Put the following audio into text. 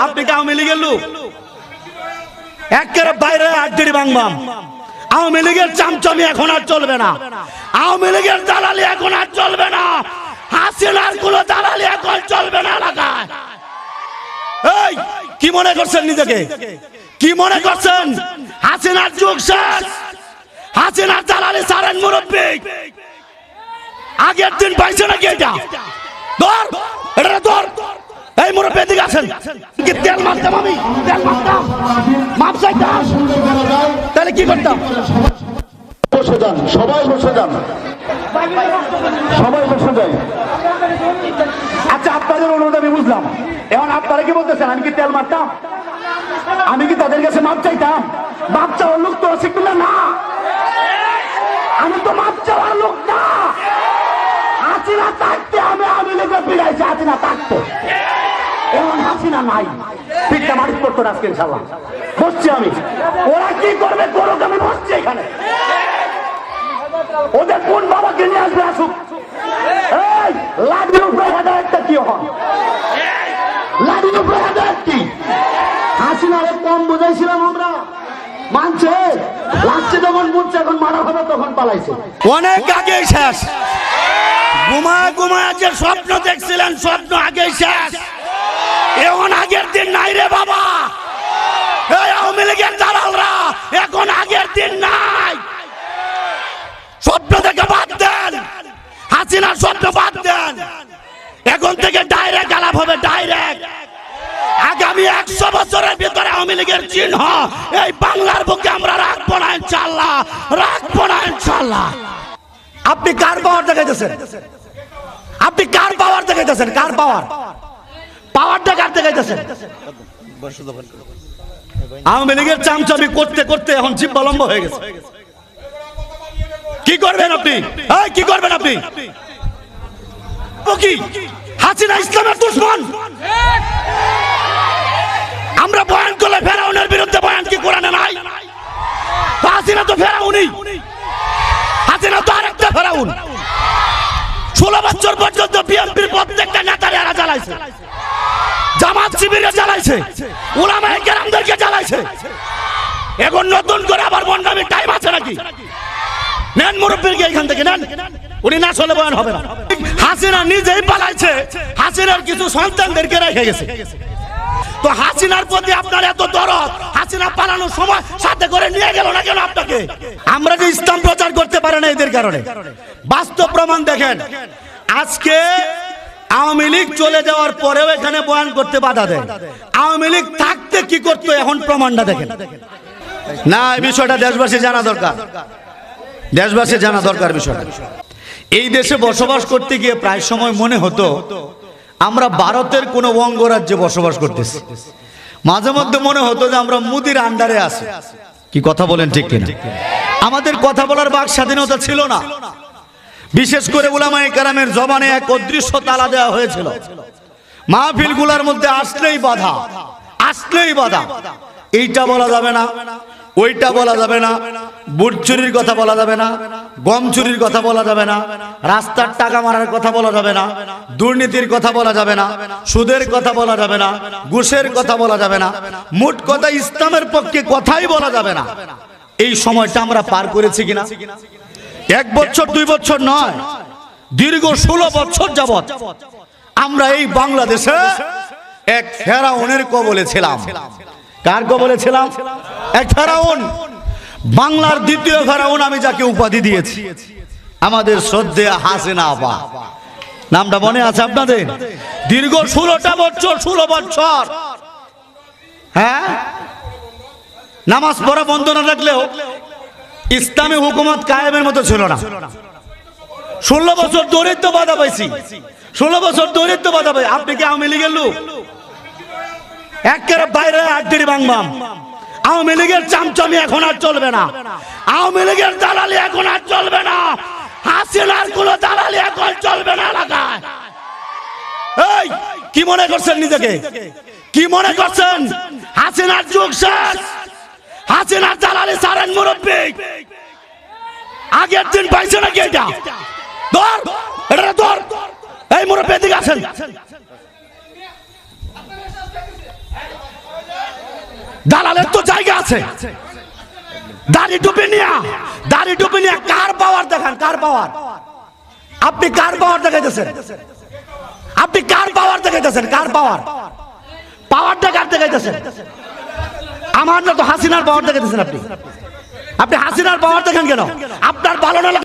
আপনি কি আওয়ামী লীগের লোক? একেবারে বাইরে আড্ডি বাংবাম। আওয়ামী লীগের চামচামি এখন আর চলবে না, আওয়ামী লীগের দালালি এখন আর চলবে না, হাসিনার কোনো দালালি এখন চলবে না এলাকায়। এই কি মনে করছেন নিজেকে? কি মনে করছেন হাসিনার যুগ শেষ? হাসিনার দালালি সারেন মুরব্বী। আগের দিন পাইছে নাকি এটা? ধর এটা ধর। এই মুরব্বী এদিকে আসেন। কি তেল মারতাম আমি? তেল মারতাম, মাপ চাইতাম, তাহলে কি করতাম? বসে যান, সবাই বসে যান, সবাই বসে যান। আচ্ছা আপনাদের অনুরোধ আমি বুঝলাম, এখন আপনারা কি বলতেছেন আমি কি তেল মারতাম? আমি কি তাদের কাছে মাপ চাইতাম? মাপ চাওয়ার লোক তো শিখল না, আমি তো মাপ চাওয়ার লোক না। হাসিনা থাকতে আমি আওয়ামী লীগের পিড়াইছি, হাসিনা থাকতে। এখন হাসিনা নাই, পিঠটা মারিত করতো না আজকে ইনশাল্লাহ। বসছি আমি, ওরা কি করবে করুক, আমি বসছি এখানে। ওদের কোন বাবাকে নিয়ে আসবে আসুক। এই লাঠির উপরে হেদায়েতটা কি হন? লাঠির উপরে হেদায়েত কি? হাসিনারে কম বুঝাইছিলাম আমরা, মানছে। লাস্টে যখন বুঝছে এখন মারা হবে তখন পালাইছে। অনেক আগে শেষ। ঘুমায় ঘুমায় যে স্বপ্ন দেখছিলেন, স্বপ্ন আগে শেষ। এখন আগের দিন নাই রে বাবা। এই আওয়ামী লীগের দালালরা এখন আগের দিন নাই। স্বপ্ন দেখে বাদ দেন, হাসিনার স্বপ্ন বাদ দেন। এখন থেকে ডাইরেক্ট আলাপ হবে, ডাইরেক্ট। আগামী 100 বছরের ভিতরে আওয়ামী লীগের চিহ্ন এই বাংলার বুকে আমরা রাখবো না ইনশাআল্লাহ, রাখবো না ইনশাআল্লাহ। আপনি কার পাওয়ার দেখাইতেছেন? আপনি কার পাওয়ার দেখাইতেছেন? কার পাওয়ার? পাওয়ারটা কার দেখাইতেছেন? আওয়ামী লীগের চামচামি করতে করতে এখন জিব্বা লম্বা হয়ে গেছে। কি করবেন আপনি? এই কি করবেন আপনি? কি হাসিনা ইসলামের দুশমন? আমরা বয়ান করলে ফেরাউনের বিরুদ্ধে বয়ান কি কোরআনে নাই? হাসিনা তো ফেরাউনই, হাসিনা তো আরেকটা ফেরাউন। 16 বছর পর্যন্ত বিএনপির প্রত্যেকটা নেতারা এরা জ্বালাইছে, জামাত শিবিরে জ্বালাইছে, উলামায়ে কেরামদেরকে জ্বালাইছে। এখন নতুন করে আবার বন্ডামির টাইম আছে নাকি? নেন মুরব্বীকে এখান থেকে নেন, উনি না চলে বয়ান হবে না। হাসিনা নিজেই পালাইছে, হাসিনার কিছু সন্তানদেরকে রেখে গেছে। তো হাসিনার প্রতি আপনার এত দরদ, হাসিনা পালানোর সময় সাথে করে নিয়ে গেল না কেন আপনাকে? আমরা যে ইসলাম প্রচার করতে পারে না এদের কারণে। বাস্তব প্রমাণ দেখেন, আজকে আওয়ামী লীগ চলে যাওয়ার পরেও এখানে বয়ান করতে বাধা দেয়। আওয়ামী লীগ থাকতে কি করতো এখন প্রমাণটা দেখেন। না, এই বিষয়টা দেশবাসী জানা দরকার, দেশবাসী জানা দরকার বিষয়টা। এই দেশে বসবাস করতে গিয়ে প্রায় সময় মনে হতো আমরা ভারতের কোন অঙ্গরাজ্যে বসবাস করতেছি। মাঝে মধ্যে মনে হতো যে আমরা মুদির আন্ডারে আছি। কি কথা বলেন ঠিক কিনা? আমাদের কথা বলার বাক স্বাধীনতা ছিল না। বিশেষ করে উলামায়ে কেরামের জবানে এক অদৃশ্য তালা দেওয়া হয়েছিল। মাহফিলগুলোর মধ্যে আসলেই বাধা, আসলেই বাধা। এইটা বলা যাবে না, ওইটা বলা যাবে না, বুট চুরির কথা বলা যাবে না, গম চুরির কথা বলা যাবে না, রাস্তার টাকা মারার কথা বলা যাবে না, দুর্নীতির কথা বলা যাবে না, সুদের কথা বলা যাবে না, ঘুষের কথা বলা যাবে না, মোট কথা ইসলামের পক্ষে কথাই বলা যাবে না। এই সময়টা আমরা পার করেছি কিনা? 1 বছর 2 বছর নয়, দীর্ঘ 16 বছর যাবত আমরা এই বাংলাদেশে এক ফেরাউনের কবলে ছিলাম। কার কবলে ছিলাম? এক ফেরাউন, বাংলার দ্বিতীয় ফেরাউন আমি যাকে উপাধি দিয়েছি, আমাদের শ্রদ্ধেয় হাসিনা আপা। নামটা মনে আছে আপনাদের? দীর্ঘ 16 বছর, হ্যাঁ, নামাজ পড়া বন্ধ না রাখলেও ইসলামী হুকুমত কায়েমের মতো ছিল না। 16 বছর দরিদ্র বাধা পাইছি, 16 বছর দরিদ্র বাধা পাই। আপনি কি আওয়ামী লীগের লোক? একেবারে বাইরে আড্ডি বাংবাম। আওয়ামী লীগের চামচামি এখন আর চলবে না, আওয়ামী লীগের দালালি এখন আর চলবে না, হাসিনার কোন দালালি এখন চলবে না এলাকায়। এই কি মনে করছেন নিজেকে? কি মনে করছেন হাসিনার যুগ শেষ? হাসিনার দালালি সারেন মুরব্বী। আগের দিন পাইছে নাকি এটা? ধর এটা ধর। এই মুরব্বী এদিকে আসেন। দালালের তো জায়গা আছে। দাড়ি টুপি নিয়ে কার পাওয়ার দেখান, কার পাওয়ার? আপনি কার পাওয়ার দেখাইতেছেন? আপনি কার পাওয়ার দেখাইতেছেন? কার পাওয়ার? পাওয়ারটা কার দেখাইতেছেন? আমার না তো হাসিনার পাওয়ার দেখাইতেছেন। আপনি হাসিনার পাওয়ার দেখেন কেন? আপনার ভালো না